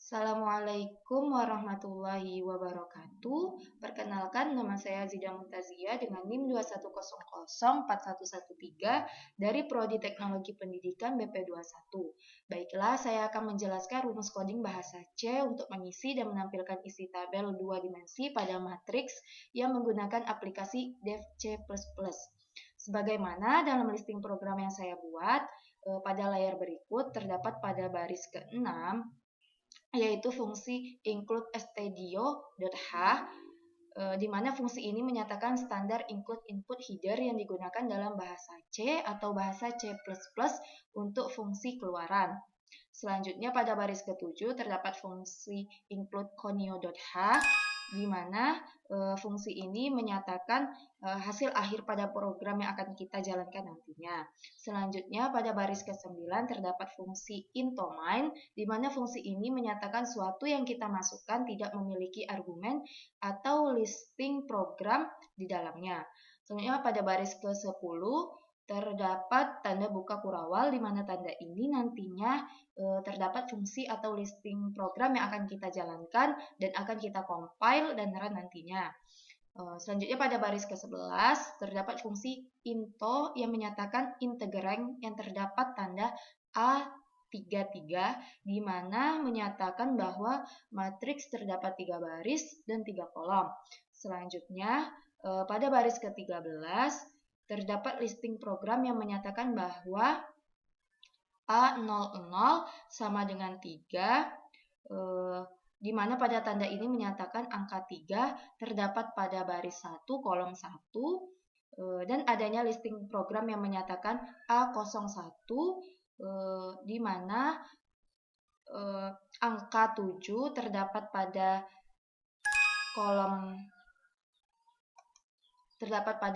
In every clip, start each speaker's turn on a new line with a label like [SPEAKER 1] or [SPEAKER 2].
[SPEAKER 1] Assalamualaikum warahmatullahi wabarakatuh. Perkenalkan, nama saya Zida Muntazia dengan NIM 210041113 dari Prodi Teknologi Pendidikan BP21. Baiklah, saya akan menjelaskan rumus coding bahasa C untuk mengisi dan menampilkan isi tabel 2 dimensi pada matriks yang menggunakan aplikasi DevC++. Sebagaimana dalam listing program yang saya buat, pada layar berikut terdapat pada baris ke-6 yaitu fungsi include stdio.h, di mana fungsi ini menyatakan standar include input header yang digunakan dalam bahasa C atau bahasa C++ untuk fungsi keluaran. Selanjutnya pada baris ke-7 terdapat fungsi include conio.h, di mana fungsi ini menyatakan hasil akhir pada program yang akan kita jalankan nantinya. Selanjutnya pada baris ke-9 terdapat fungsi into_main, di mana fungsi ini menyatakan suatu yang kita masukkan tidak memiliki argumen atau listing program di dalamnya. Selanjutnya pada baris ke-10 terdapat tanda buka kurawal, di mana tanda ini nantinya terdapat fungsi atau listing program yang akan kita jalankan dan akan kita compile dan run nantinya. Selanjutnya pada baris ke-11 terdapat fungsi into yang menyatakan integrand yang terdapat tanda A33, di mana menyatakan bahwa matriks terdapat 3 baris dan 3 kolom. Selanjutnya pada baris ke-13 terdapat listing program yang menyatakan bahwa A00 sama dengan 3, di mana pada tanda ini menyatakan angka 3 terdapat pada baris 1, kolom 1, dan adanya listing program yang menyatakan A01, di mana angka 7 terdapat pada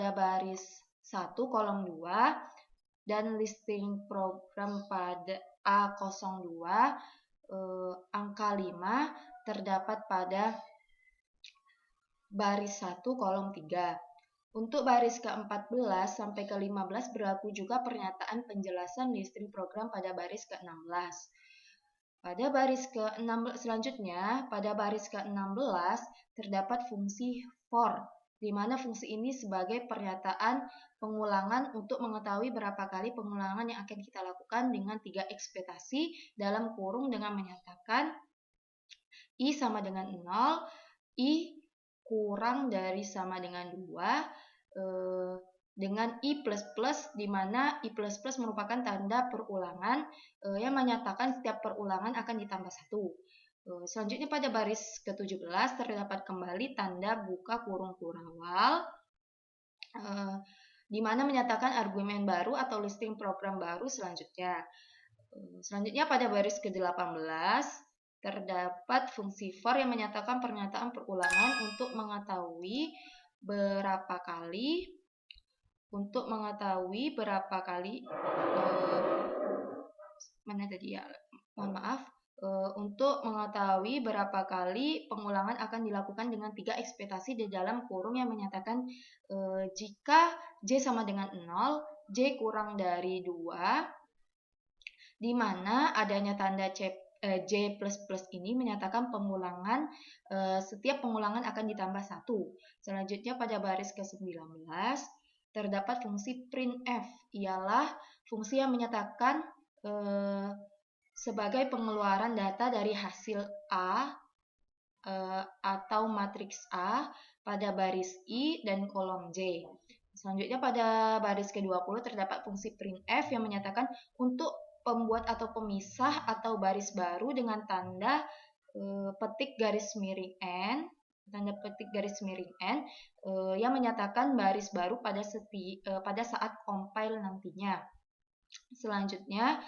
[SPEAKER 1] baris 1, kolom 2, dan listing program pada A02 angka 5 terdapat pada baris 1, kolom 3. Untuk baris ke-14 sampai ke-15 berlaku juga pernyataan penjelasan listing program pada baris ke-16. Pada baris ke-16 selanjutnya, pada baris ke-16 terdapat fungsi for, di mana fungsi ini sebagai pernyataan pengulangan untuk mengetahui berapa kali pengulangan yang akan kita lakukan dengan 3 ekspektasi dalam kurung dengan menyatakan I sama dengan 0, I kurang dari sama dengan 2, dengan I++, di mana I++ merupakan tanda perulangan yang menyatakan setiap perulangan akan ditambah 1. Selanjutnya pada baris ke-17 terdapat kembali tanda buka kurung kurawal, di mana menyatakan argumen baru atau listing program baru selanjutnya. Selanjutnya pada baris ke-18 terdapat fungsi for yang menyatakan pernyataan perulangan untuk mengetahui berapa kali untuk mengetahui berapa kali pengulangan akan dilakukan dengan 3 ekspektasi di dalam kurung yang menyatakan jika J sama dengan 0, J kurang dari 2, di mana adanya tanda J++ ini menyatakan pengulangan, setiap pengulangan akan ditambah 1. Selanjutnya pada baris ke-19 terdapat fungsi printf, ialah fungsi yang menyatakan sebagai pengeluaran data dari hasil A atau matriks A pada baris I dan kolom J. Selanjutnya pada baris ke-20 terdapat fungsi printf yang menyatakan untuk pembuat atau pemisah atau baris baru dengan tanda petik garis miring N, yang menyatakan baris baru pada saat compile nantinya. Selanjutnya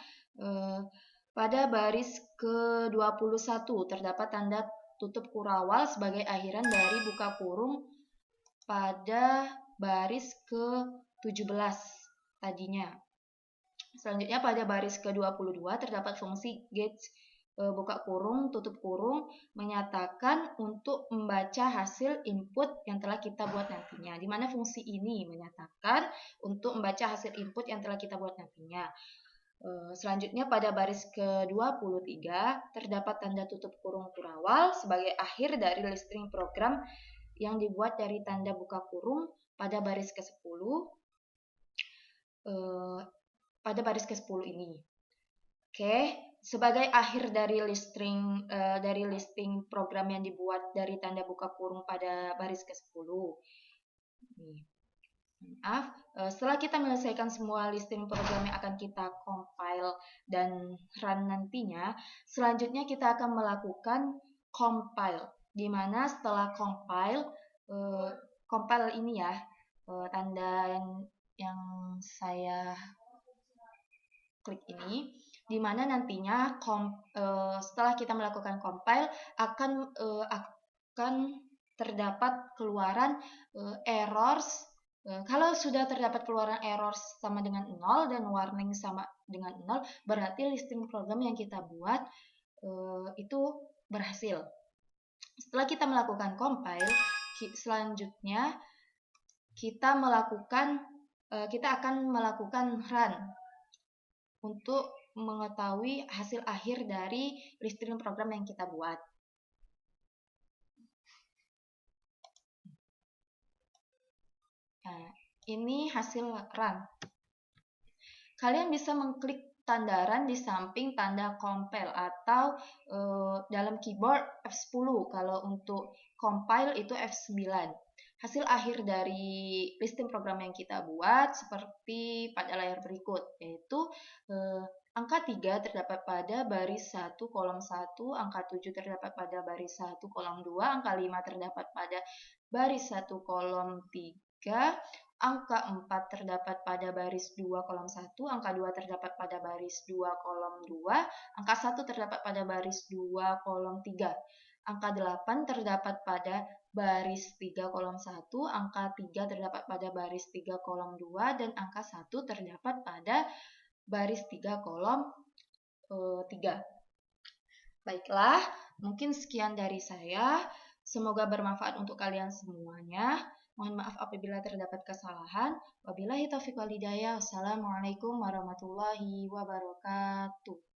[SPEAKER 1] pada baris ke-21 terdapat tanda tutup kurawal sebagai akhiran dari buka kurung pada baris ke-17 tadinya. Selanjutnya pada baris ke-22 terdapat fungsi get buka kurung tutup kurung menyatakan untuk membaca hasil input yang telah kita buat nantinya, di mana fungsi ini menyatakan untuk membaca hasil input yang telah kita buat nantinya. Selanjutnya pada baris ke-23 terdapat tanda tutup kurung kurawal sebagai akhir dari listing program yang dibuat dari tanda buka kurung pada baris ke-10 pada baris ke-10 ini. Oke, sebagai akhir dari listing program yang dibuat dari tanda buka kurung pada baris ke-10. Maaf, setelah kita menyelesaikan semua listing program yang akan kita compile dan run nantinya, selanjutnya kita akan melakukan compile, di mana setelah compile ini ya, tanda yang saya klik ini, di mana nantinya setelah kita melakukan compile akan terdapat keluaran errors. Kalau sudah terdapat keluaran error sama dengan 0 dan warning sama dengan 0, berarti listing program yang kita buat itu berhasil. Setelah kita melakukan compile, selanjutnya kita akan melakukan run untuk mengetahui hasil akhir dari listing program yang kita buat. Nah, ini hasil run. Kalian bisa mengklik tanda run di samping tanda compile atau dalam keyboard F10. Kalau untuk compile itu F9. Hasil akhir dari listing program yang kita buat seperti pada layar berikut, yaitu angka 3 terdapat pada baris 1 kolom 1, angka 7 terdapat pada baris 1 kolom 2, angka 5 terdapat pada baris 1 kolom 3, angka 4 terdapat pada baris 2 kolom 1, angka 2 terdapat pada baris 2 kolom 2, angka 1 terdapat pada baris 2 kolom 3, angka 8 terdapat pada baris 3 kolom 1, angka 3 terdapat pada baris 3 kolom 2, dan angka 1 terdapat pada baris 3 kolom 3. Baiklah, mungkin sekian dari saya. Semoga bermanfaat untuk kalian semuanya. Mohon maaf apabila terdapat kesalahan. Wabillahi taufiq wal hidayah. Wassalamualaikum warahmatullahi wabarakatuh.